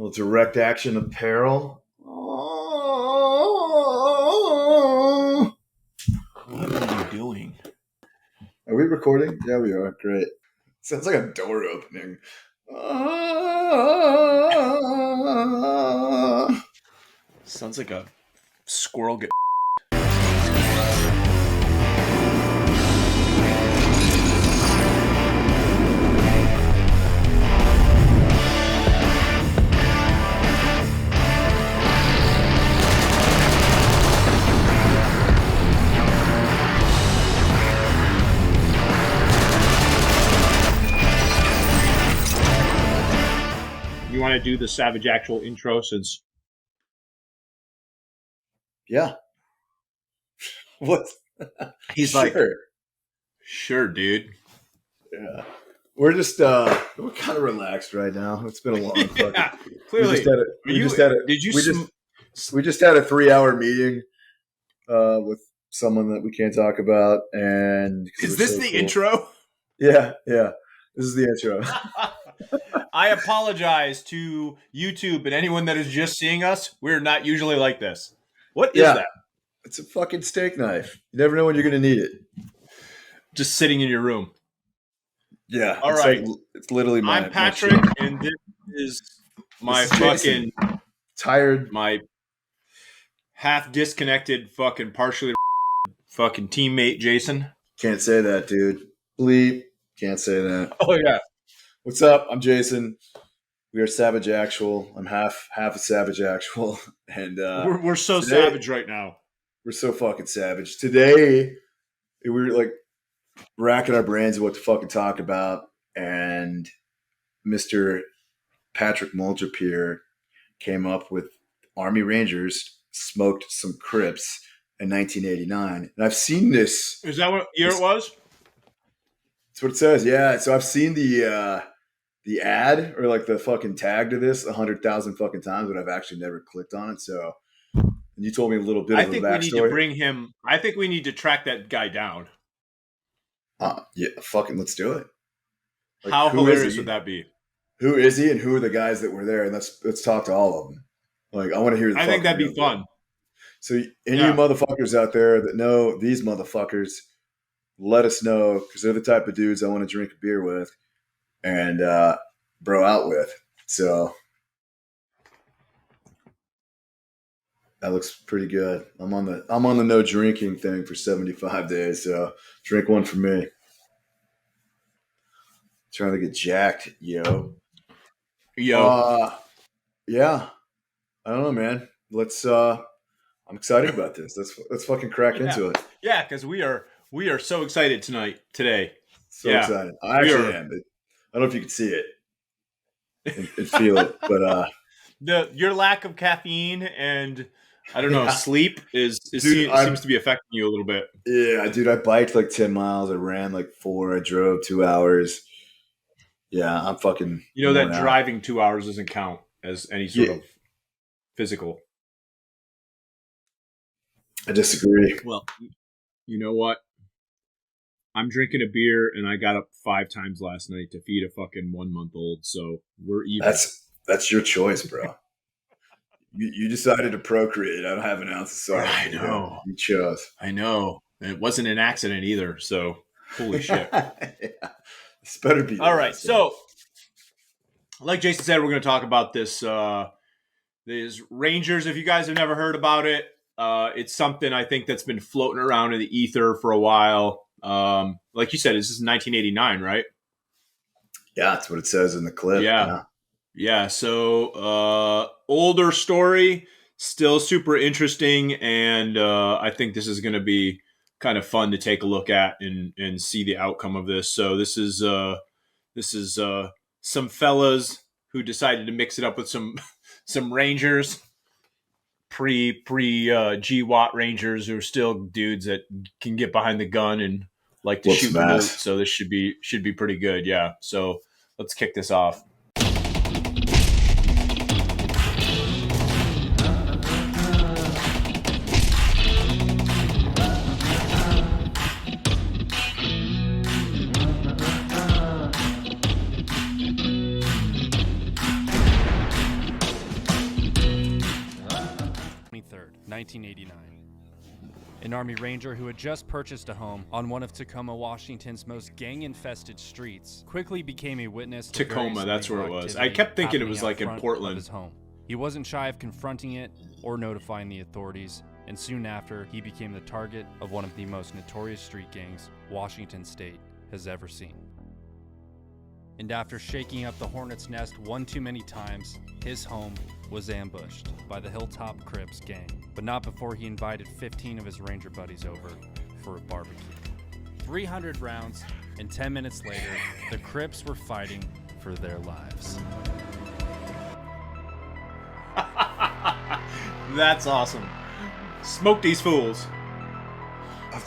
little direct action apparel. What are you doing? Are we recording? Yeah, we are. Great. Sounds like a door opening. Sounds like a squirrel get. You want to do the Savage Actual intro since? Yeah. What? He's Sure. like, sure, dude. Yeah. We're just we're kind of relaxed right now. It's been a long fucking. Yeah, clearly. We just had a 3-hour meeting with someone that we can't talk about, and Is this the intro? Yeah. This is the intro. I apologize to YouTube and anyone that is just seeing us. We're not usually like this. What is that? It's a fucking steak knife. You never know when you're going to need it. Just sitting in your room. Yeah. All right. It's literally my. I'm Patrick, and this is my fucking tired, my half disconnected, fucking partially fucking teammate Jason. Can't say that, dude. Bleep. Can't say that. Oh yeah. What's up? I'm Jason. We are Savage Actual. I'm half a Savage Actual, and we're so savage right now. We're so fucking savage. Today, we were like racking our brains of what to fucking talk about, and Mr. Patrick Mulderpier came up with Army Rangers smoked some Crips in 1989, and I've seen this. Is that what year it was? That's what it says. Yeah. So I've seen the ad or like the fucking tag to this 100,000 fucking times, but I've actually never clicked on it. So, and you told me a little bit of a backstory. I think we need to bring him. I think we need to track that guy down. Yeah, fucking let's do it. Like, how hilarious would that be? Who is he, and who are the guys that were there? And let's talk to all of them. Like, I want to hear. I think that'd be fun. So, any of you motherfuckers out there that know these motherfuckers, let us know, because they're the type of dudes I want to drink a beer with and bro out with. So that looks pretty good. I'm on the no drinking thing for 75 days. So drink one for me. Trying to get jacked, yo. Yeah. I don't know, man. I'm excited about this. Let's fucking crack into it. Yeah, because we are so excited today. So excited. I actually am. I don't know if you can see it and feel it, but your lack of caffeine and I don't know sleep seems to be affecting you a little bit. Yeah, dude. I biked like 10 miles. I ran like 4. I drove 2 hours. Yeah, I'm fucking. You know that driving 2 hours doesn't count as any sort of physical. I disagree. Well, you know what? I'm drinking a beer, and I got up 5 times last night to feed a fucking 1-month-old. So we're even. That's your choice, bro. you decided to procreate. I don't have an ounce of sorrow. I know. You chose. I know. And it wasn't an accident either. So holy shit. Yeah. This better be. All right. So, like Jason said, we're going to talk about this. These Rangers. If you guys have never heard about it, it's something I think that's been floating around in the ether for a while. Like you said, this is 1989, right? Yeah, that's what it says in the clip. Yeah. So, older story, still super interesting, and I think this is going to be kind of fun to take a look at and see the outcome of this. So this is some fellas who decided to mix it up with some Rangers. Pre GWAT Rangers who are still dudes that can get behind the gun and like to shoot the so this should be pretty good. Yeah. So let's kick this off. 1989. An Army Ranger who had just purchased a home on one of Tacoma, Washington's most gang-infested streets quickly became a witness to Tacoma, that's where it was. I kept thinking it was like in Portland. His home. He wasn't shy of confronting it or notifying the authorities, and soon after, he became the target of one of the most notorious street gangs Washington State has ever seen. And after shaking up the Hornet's Nest one too many times, his home was ambushed by the Hilltop Crips gang, but not before he invited 15 of his Ranger buddies over for a barbecue. 300 rounds, and 10 minutes later, the Crips were fighting for their lives. That's awesome. Smoke these fools.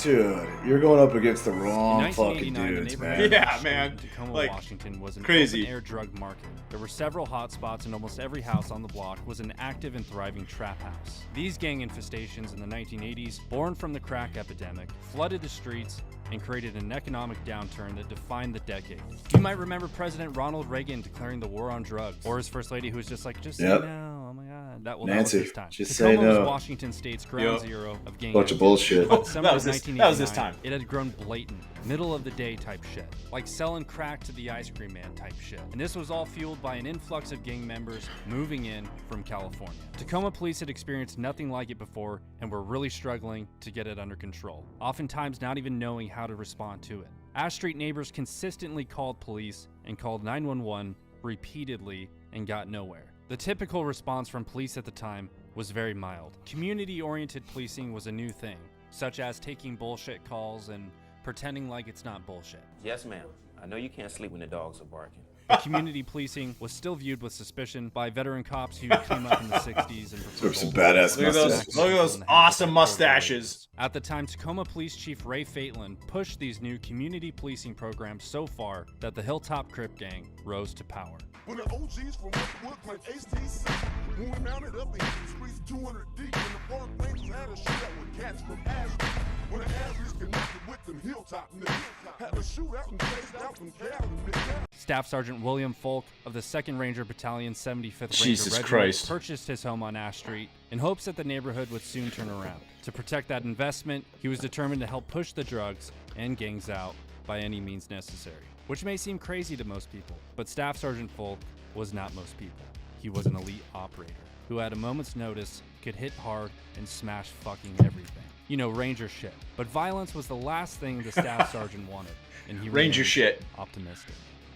Dude, you're going up against the wrong In fucking 1989, dudes, the man. neighborhood Yeah, in man. Tacoma, Like, Washington was an crazy. open-air drug market. There were several hot spots, and almost every house on the block was an active and thriving trap house. These gang infestations in the 1980s, born from the crack epidemic, flooded the streets and created an economic downturn that defined the decade. You might remember President Ronald Reagan declaring the war on drugs, or his first lady who was just like, just say no, oh my god. That was Nancy, this time. just Tacoma say no. was Washington State's ground zero of gang Bunch of activity. bullshit. By December That was of this 1989, time. it had grown blatant, middle of the day type shit, like selling crack to the ice cream man type shit. And this was all fueled by an influx of gang members moving in from California. Tacoma police had experienced nothing like it before and were really struggling to get it under control, oftentimes not even knowing how to respond to it. Ash Street neighbors consistently called police and called 911 repeatedly and got nowhere. The typical response from police at the time was very mild. Community-oriented policing was a new thing, such as taking bullshit calls and pretending like it's not bullshit. Yes, ma'am. I know you can't sleep when the dogs are barking. But community policing was still viewed with suspicion by veteran cops who came up in the 60s and Sort of some preferred badass Look at those, mustaches. look at those awesome mustaches. At the time, Tacoma Police Chief Ray Fatelin pushed these new community policing programs so far that the Hilltop Crip Gang rose to power. When the OGs from Woodwood like HTC, when we mounted up in the streets 200 deep, when the park rangers had a shootout with cats from Ashby, when the Ashby's connected with them Hilltop niggas, had a shootout and chased out some Cali niggas. Staff Sergeant William Foulk of the 2nd Ranger Battalion 75th Jesus Ranger Regiment Christ. purchased his home on Ash Street in hopes that the neighborhood would soon turn around. To protect that investment, he was determined to help push the drugs and gangs out by any means necessary. Which may seem crazy to most people, but Staff Sergeant Foulk was not most people. He was an elite operator who at a moment's notice could hit hard and smash fucking everything. You know, Ranger shit. But violence was the last thing the Staff Sergeant wanted, and he Ranger remained shit. optimistic.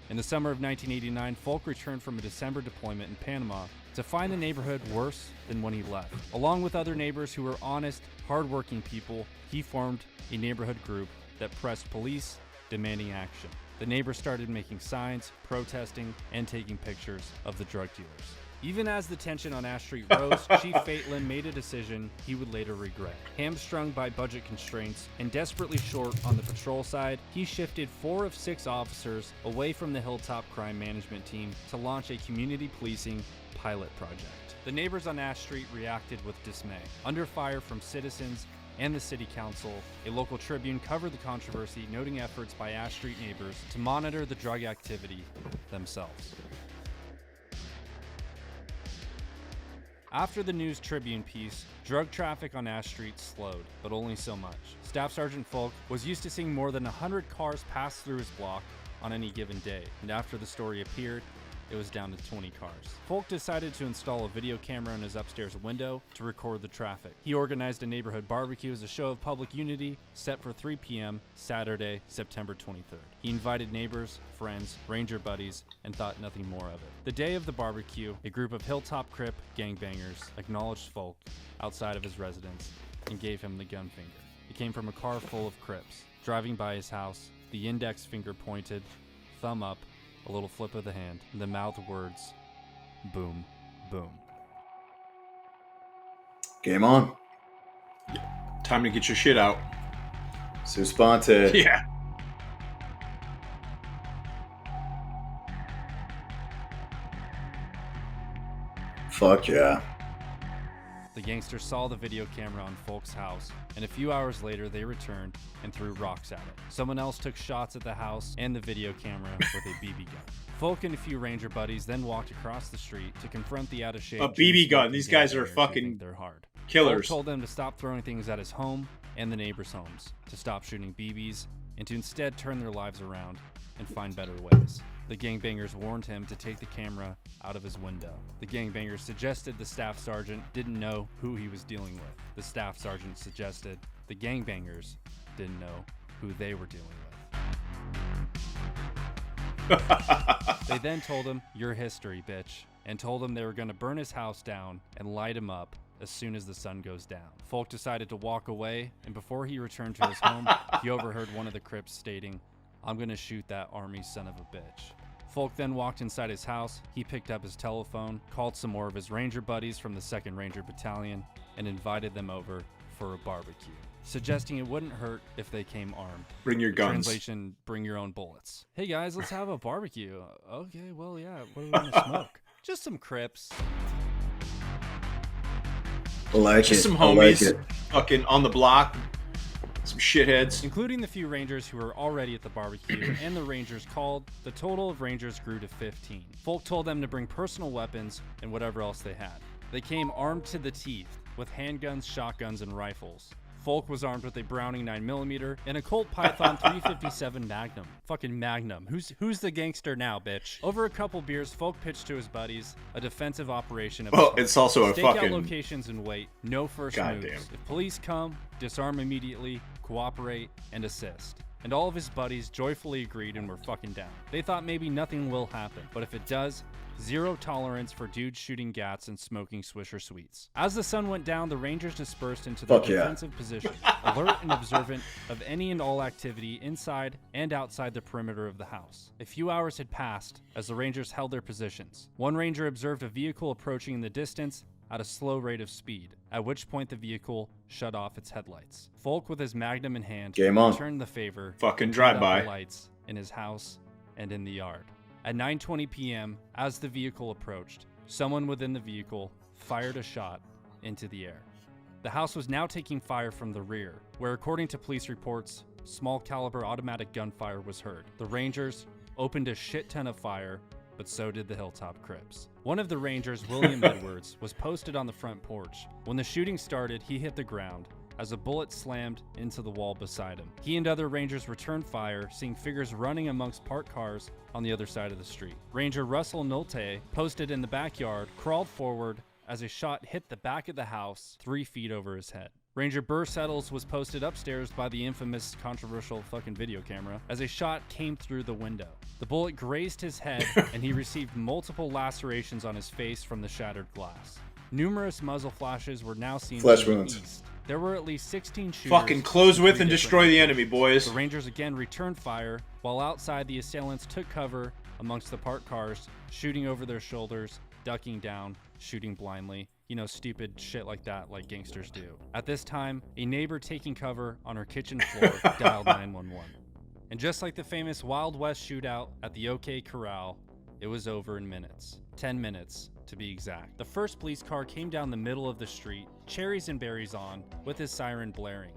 In the summer of 1989, Foulk returned from a December deployment in Panama to find the neighborhood worse than when he left. Along with other neighbors who were honest, hardworking people, he formed a neighborhood group that pressed police, demanding action. The neighbors started making signs, protesting, and taking pictures of the drug dealers. Even as the tension on Ash Street rose, Chief Fatelin made a decision he would later regret. Hamstrung by budget constraints and desperately short on the patrol side, he shifted 4 of 6 officers away from the Hilltop Crime Management Team to launch a community policing pilot project. The neighbors on Ash Street reacted with dismay. Under fire from citizens and the city council, a local Tribune covered the controversy, noting efforts by Ash Street neighbors to monitor the drug activity themselves. After the News Tribune piece, drug traffic on Ash Street slowed, but only so much. Staff Sergeant Foulk was used to seeing more than 100 cars pass through his block on any given day, and after the story appeared, it was down to 20 cars. Foulk decided to install a video camera in his upstairs window to record the traffic. He organized a neighborhood barbecue as a show of public unity, set for 3 p.m. Saturday, September 23rd. He invited neighbors, friends, ranger buddies, and thought nothing more of it. The day of the barbecue, a group of Hilltop Crip gangbangers acknowledged Foulk outside of his residence and gave him the gun finger. It came from a car full of Crips. Driving by his house, the index finger pointed, thumb up, a little flip of the hand, and the mouthed words, boom, boom. Game on. Time to get your shit out. Susponte. Yeah. Fuck yeah. The gangsters saw the video camera on Foulk's house, and a few hours later they returned and threw rocks at it. Someone else took shots at the house and the video camera with a BB gun. Foulk and a few ranger buddies then walked across the street to confront the out-of-shape... A BB gun. James These Smoking guys are gangbangers who fucking think they're hard. Killers. Foulk told them to stop throwing things at his home and the neighbors' homes, to stop shooting BBs, and to instead turn their lives around and find better ways. The gangbangers warned him to take the camera out of his window. The gangbangers suggested the staff sergeant didn't know who he was dealing with. The staff sergeant suggested the gangbangers didn't know who they were dealing with. They then told him, "Your history, bitch," and told him they were going to burn his house down and light him up as soon as the sun goes down. Foulk decided to walk away, and before he returned to his home, he overheard one of the Crips stating, "I'm going to shoot that army son of a bitch." Foulk then walked inside his house. He picked up his telephone, called some more of his Ranger buddies from the 2nd Ranger Battalion, and invited them over for a barbecue, suggesting it wouldn't hurt if they came armed. Bring your guns. Translation, bring your own bullets. Hey guys, let's have a barbecue. Okay, well, yeah, what are we going to smoke? Just some Crips. I like Just it. some I like homies it. fucking on the block. Some shitheads. Including the few Rangers who were already at the barbecue and the Rangers called, the total of Rangers grew to 15. Foulk told them to bring personal weapons and whatever else they had. They came armed to the teeth with handguns, shotguns, and rifles. Foulk was armed with a Browning 9mm and a Colt Python 357 Magnum. Fucking Magnum. Who's the gangster now, bitch? Over a couple beers, Foulk pitched to his buddies a defensive operation of Oh, it's also a stake out fucking... locations and wait. No first Goddamn. moves. If police come, disarm immediately, cooperate, and assist. And all of his buddies joyfully agreed and were fucking down. They thought maybe nothing will happen, but if it does, zero tolerance for dudes shooting gats and smoking Swisher Sweets. As the sun went down, the Rangers dispersed into their Fuck yeah. defensive positions, alert and observant of any and all activity inside and outside the perimeter of the house. A few hours had passed as the Rangers held their positions. One Ranger observed a vehicle approaching in the distance at a slow rate of speed, at which point the vehicle shut off its headlights. Foulk, with his Magnum in hand, Game on. returned the favor. Fucking and turned out drive-by. the lights in his house and in the yard. At 9:20 p.m., as the vehicle approached, someone within the vehicle fired a shot into the air. The house was now taking fire from the rear, where, according to police reports, small caliber automatic gunfire was heard. The Rangers opened a shit ton of fire, but so did the Hilltop Crips. One of the Rangers, William Edwards, was posted on the front porch. When the shooting started, he hit the ground as a bullet slammed into the wall beside him. He and other Rangers returned fire, seeing figures running amongst parked cars on the other side of the street. Ranger Russell Nolte, posted in the backyard, crawled forward as a shot hit the back of the house 3 feet over his head. Ranger Burr Settles was posted upstairs by the infamous controversial fucking video camera as a shot came through the window. The bullet grazed his head and he received multiple lacerations on his face from the shattered glass. Numerous muzzle flashes were now seen Flesh from the wounds. east. There were at least 16 shooters. Fucking close in with 3 and different destroy the locations. enemy, boys. The Rangers again returned fire, while outside the assailants took cover amongst the parked cars, shooting over their shoulders, ducking down, shooting blindly. You know, stupid shit like that, like gangsters do. At this time, a neighbor taking cover on her kitchen floor dialed 911. And just like the famous Wild West shootout at the OK Corral, it was over in minutes. 10 minutes, to be exact. The first police car came down the middle of the street, cherries and berries on, with his siren blaring.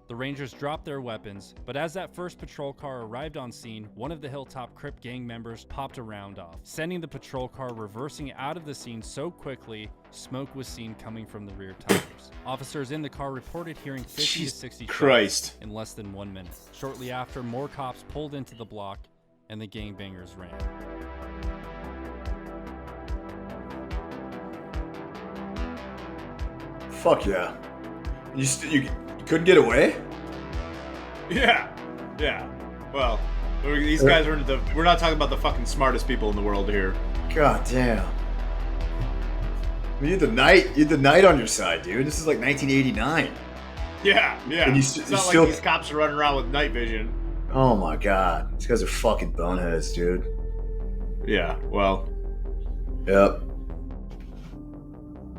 The Rangers dropped their weapons, but as that first patrol car arrived on scene, one of the Hilltop Crip gang members popped a round off, sending the patrol car reversing out of the scene so quickly, smoke was seen coming from the rear tires. Officers in the car reported hearing 50 to 60 Christ. shots in less than 1 minute. Shortly after, more cops pulled into the block, and the gangbangers ran. Fuck yeah. You couldn't get away? Yeah. Well, these guys are into the... We're not talking about the fucking smartest people in the world here. God damn. You had the night on your side, dude. This is like 1989. Yeah. And It's not like these cops are running around with night vision. Oh my god. These guys are fucking boneheads, dude. Yeah, well... Yep.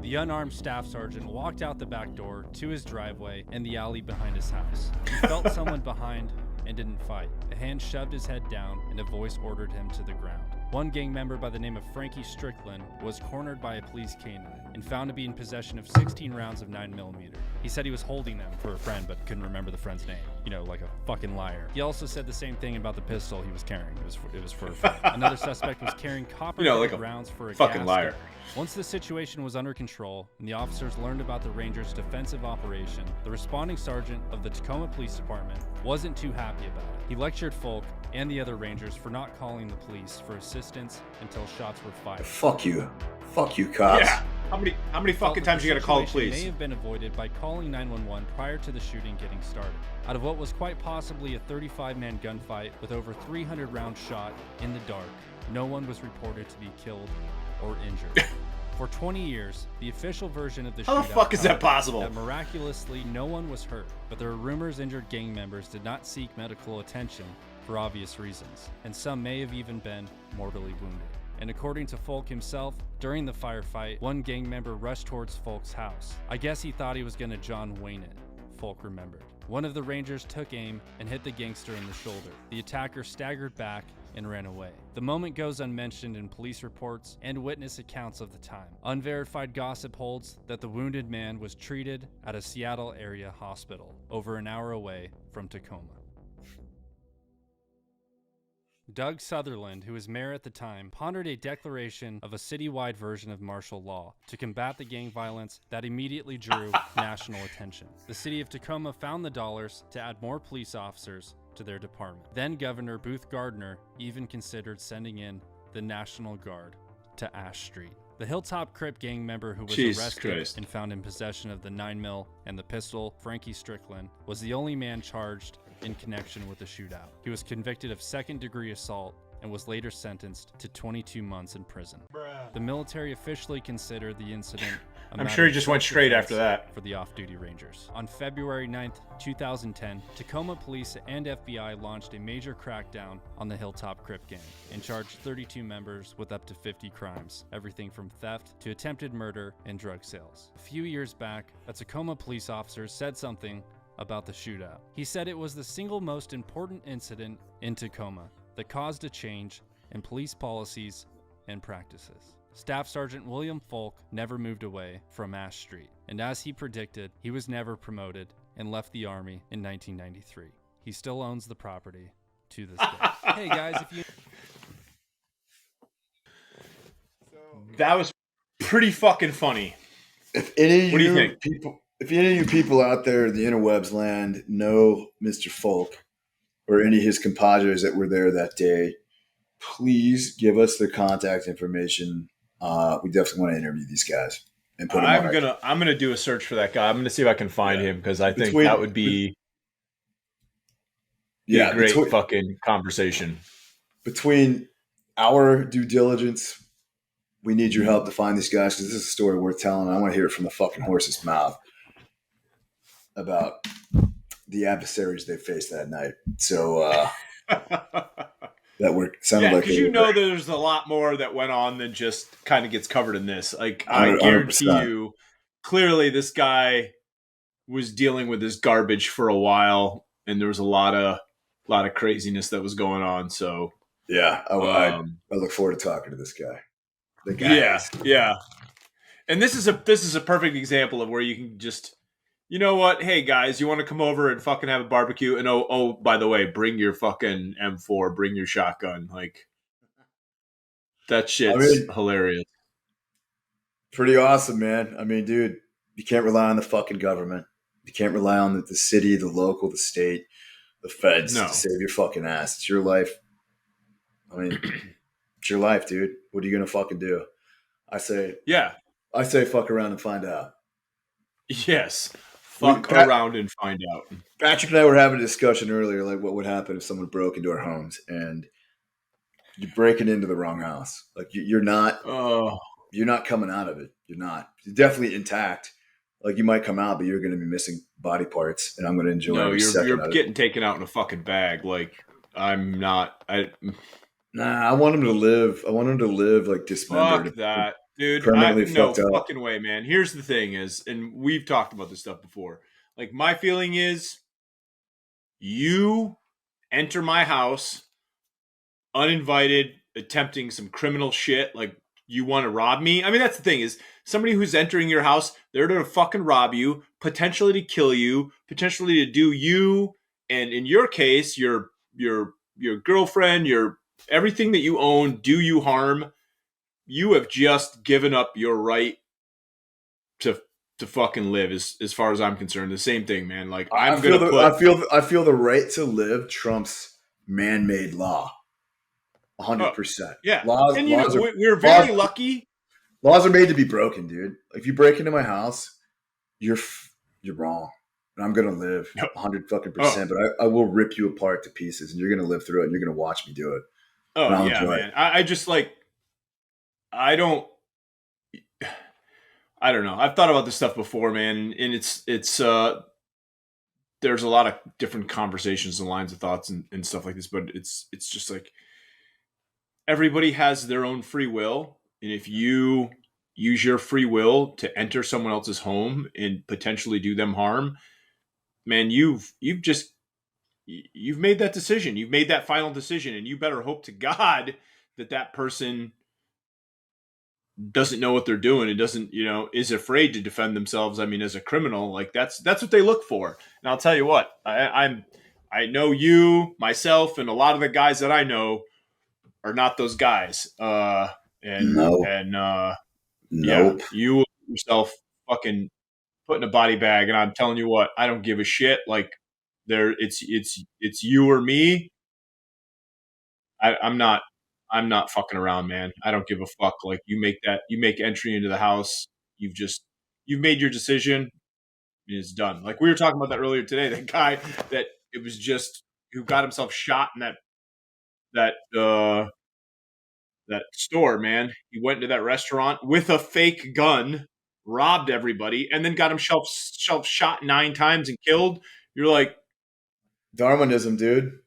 The unarmed staff sergeant walked out the back door to his driveway and the alley behind his house. He felt someone behind and didn't fight. A hand shoved his head down and a voice ordered him to the ground. One gang member by the name of Frankie Strickland was cornered by a police canine and found to be in possession of 16 rounds of 9mm. He said he was holding them for a friend but couldn't remember the friend's name. You know, like a fucking liar. He also said the same thing about the pistol he was carrying. It was for a friend. Another suspect was carrying copper like a rounds for a fucking gas liar. station. Once the situation was under control and the officers learned about the Rangers' defensive operation, the responding sergeant of the Tacoma Police Department wasn't too happy about it. He lectured Foulk and the other Rangers for not calling the police for assistance until shots were fired. Fuck you. Fuck you, cops. Yeah. How many fucking times you gotta call the police? May have been avoided by calling 911 prior to the shooting getting started. Out of what was quite possibly a 35-man gunfight with over 300 rounds shot in the dark, no one was reported to be killed or injured. For 20 years, the official version of the shootout How the fuck is that possible? that miraculously no one was hurt, but there are rumors injured gang members did not seek medical attention for obvious reasons, and some may have even been mortally wounded. And according to Foulk himself, during the firefight, one gang member rushed towards Foulk's house. I guess he thought he was gonna John Wayne it, Foulk remembered. One of the Rangers took aim and hit the gangster in the shoulder. The attacker staggered back and ran away. The moment goes unmentioned in police reports and witness accounts of the time. Unverified gossip holds that the wounded man was treated at a Seattle area hospital, over an hour away from Tacoma. Doug Sutherland, who was mayor at the time, pondered a declaration of a citywide version of martial law to combat the gang violence that immediately drew national attention. The city of Tacoma found the dollars to add more police officers to their department. Then Governor Booth Gardner even considered sending in the National Guard to Ash Street. The Hilltop Crip gang member who was arrested and found in possession of the 9mm and the pistol, Frankie Strickland, was the only man charged in connection with the shootout. He was convicted of second-degree assault and was later sentenced to 22 months in prison. The military officially considered the incident I'm sure he just went straight after that. For the off-duty Rangers. On February 9th, 2010, Tacoma police and FBI launched a major crackdown on the Hilltop Crip gang and charged 32 members with up to 50 crimes, everything from theft to attempted murder and drug sales. A few years back, a Tacoma police officer said something about the shootout. He said it was the single most important incident in Tacoma that caused a change in police policies and practices. Staff Sergeant William Foulk never moved away from Ash Street, and as he predicted, he was never promoted and left the Army in 1993. He still owns the property to this day. Hey guys, if you... That was pretty fucking funny. If any of What do you think? If any of you people out there in the interwebs land know Mr. Foulk or any of his compadres that were there that day, please give us their contact information. We definitely want to interview these guys and put them I'm gonna do a search for that guy. I'm gonna see if I can find him because I think that would be a great fucking conversation. Between our due diligence, we need your help to find these guys because this is a story worth telling. I want to hear it from the fucking horse's mouth about the adversaries they faced that night. So that sounded like because there's a lot more that went on than just kind of gets covered in this. Like I guarantee 100%. You, clearly this guy was dealing with this garbage for a while, and there was a lot of craziness that was going on. So yeah, I look forward to talking to this guy. The guy yeah. And this is a perfect example of where you can just, you know what? Hey guys, you want to come over and fucking have a barbecue? And oh, by the way, bring your fucking M4, bring your shotgun. Like that shit's hilarious. Pretty awesome, man. I mean, dude, you can't rely on the fucking government. You can't rely on the city, the local, the state, the feds to save your fucking ass. It's your life. I mean, it's your life, dude. What are you gonna fucking do? I say fuck around and find out. Yes. Fuck around and find out. Patrick and I were having a discussion earlier, like what would happen if someone broke into our homes and you're breaking into the wrong house. Like you're not coming out of it. You're not. You're definitely intact. Like you might come out, but you're going to be missing body parts, and I'm going to enjoy. No, you're getting taken out in a fucking bag. Like I'm not. I want him to live. I want him to live like dismembered. Fuck that. Dude, no fucking way, man. Here's the thing is, and we've talked about this stuff before. Like, my feeling is you enter my house uninvited, attempting some criminal shit. Like, you want to rob me? I mean, that's the thing is somebody who's entering your house, they're to fucking rob you, potentially to kill you, potentially to do you, and in your case, your girlfriend, your everything that you own, do you harm. you have just given up your right to fucking live. As far as I'm concerned, the same thing, man. Like I feel the right to live trumps man-made law. 100%. Yeah, Laws, and laws are we're very lucky. Laws are made to be broken, dude. If you break into my house, you're wrong, and I'm gonna live 100%. But I will rip you apart to pieces, and you're gonna live through it, and you're gonna watch me do it. Oh yeah, man. I just like I don't know. I've thought about this stuff before, man, and it's there's a lot of different conversations and lines of thoughts and stuff like this, but it's just like everybody has their own free will, and if you use your free will to enter someone else's home and potentially do them harm, man, you've made that decision. You've made that final decision, and you better hope to God that person doesn't know what they're doing and doesn't, is afraid to defend themselves. I mean, as a criminal, like that's what they look for. And I'll tell you what, I know you, myself, and a lot of the guys that I know are not those guys. Nope. Yeah, you yourself fucking put in a body bag, and I'm telling you what, I don't give a shit. Like it's you or me. I'm not fucking around, man. I don't give a fuck. Like you make entry into the house. You've made your decision. It's done. Like we were talking about that earlier today. That guy that it was just who got himself shot in that store, man. He went into that restaurant with a fake gun, robbed everybody, and then got himself shot 9 times and killed. You're like Darwinism, dude.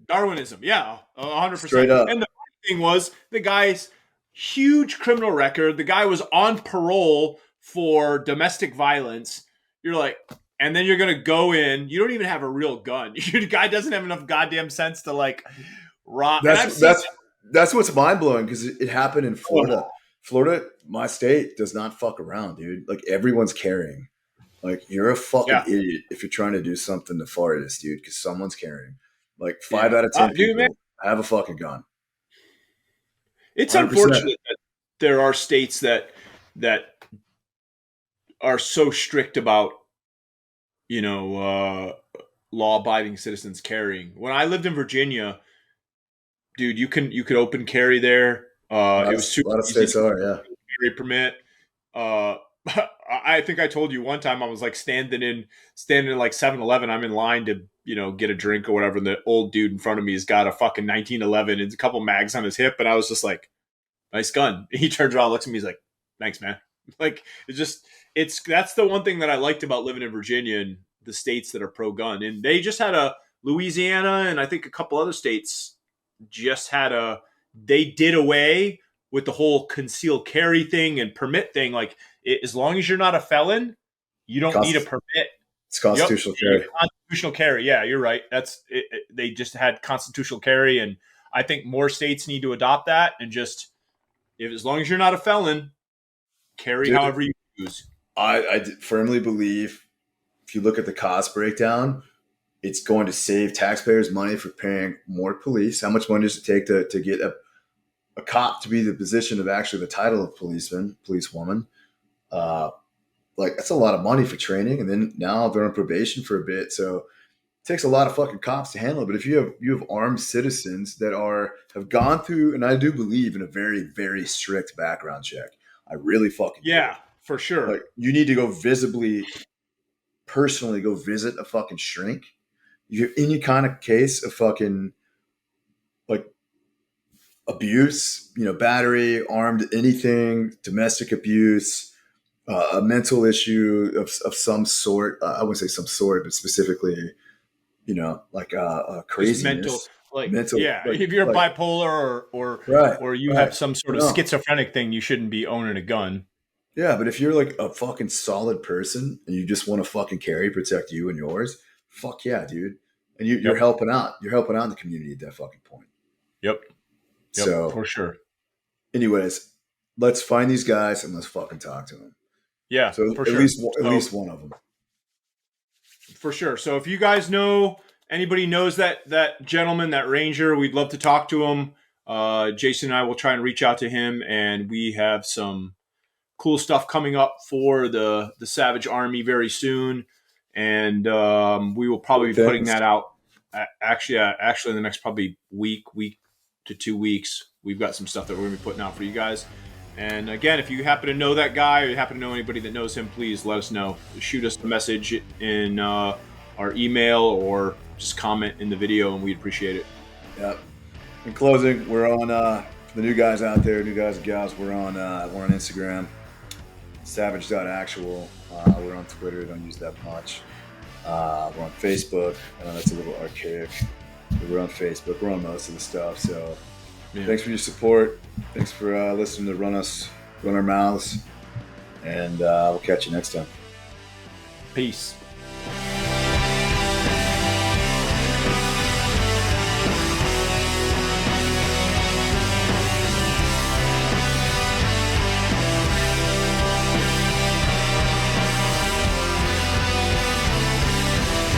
Darwinism, yeah, 100%. Straight up. And the thing was, the guy's huge criminal record. The guy was on parole for domestic violence. You're like, and then you're gonna go in. You don't even have a real gun. Your guy doesn't have enough goddamn sense to like rob. That's what's mind blowing because it happened in Florida. Florida, my state, does not fuck around, dude. Like everyone's carrying. Like you're a fucking idiot if you're trying to do something nefarious, dude, because someone's carrying. Like 5 out of 10 people have a fucking gun. It's 100%. Unfortunate that there are states that are so strict about, law-abiding citizens carrying. When I lived in Virginia, dude, you could open carry there. It was super a lot of states are, yeah. Carry permit. I think I told you one time I was like standing in like 7-Eleven. I'm in line to get a drink or whatever. And the old dude in front of me has got a fucking 1911 and a couple mags on his hip, and I was just like, "Nice gun." He turns around, looks at me, he's like, "Thanks, man." Like that's the one thing that I liked about living in Virginia and the states that are pro gun. And they just had Louisiana and I think a couple other states just had they did away with the whole concealed carry thing and permit thing. Like as long as you're not a felon, you don't need a permit. It's constitutional carry. Constitutional carry. Yeah, you're right. That's it. They just had constitutional carry, and I think more states need to adopt that and just as long as you're not a felon, carry however you choose. I firmly believe if you look at the cost breakdown, it's going to save taxpayers money for paying more police. How much money does it take to get a cop to be the position of actually the title of policeman, policewoman? Like that's a lot of money for training, and then now they're on probation for a bit, so it takes a lot of fucking cops to handle it. But if you have armed citizens that have gone through, and I do believe in a very, very strict background check. I really fucking do. For sure. Like you need to go personally go visit a fucking shrink. You have any kind of case of fucking like abuse, battery, armed anything, domestic abuse, a mental issue of some sort. I wouldn't say some sort, but specifically, like craziness. Mental. Yeah, if you're bipolar or you have some sort of schizophrenic thing, you shouldn't be owning a gun. Yeah, but if you're like a fucking solid person and you just want to fucking protect you and yours, fuck yeah, dude. And you're helping out. You're helping out in the community at that fucking point. Yep. So for sure. Anyways, let's find these guys and let's fucking talk to them. Yeah, so for at least one of them. For sure. So if you guys know anybody knows that gentleman, that ranger, we'd love to talk to him. Jason and I will try and reach out to him, and we have some cool stuff coming up for the Savage Army very soon, and we will probably be putting that out. Actually, in the next probably week to 2 weeks, we've got some stuff that we're going to be putting out for you guys. And again, if you happen to know that guy or you happen to know anybody that knows him, please let us know. Shoot us a message in our email or just comment in the video, and we'd appreciate it. Yep. In closing, we're on the new guys out there, new guys and gals. We're on Instagram, savage.actual. We're on Twitter. Don't use that much. We're on Facebook. I know that's a little archaic. But we're on Facebook. We're on most of the stuff. So thanks for your support. Thanks for listening to Run Our Mouths. And we'll catch you next time. Peace.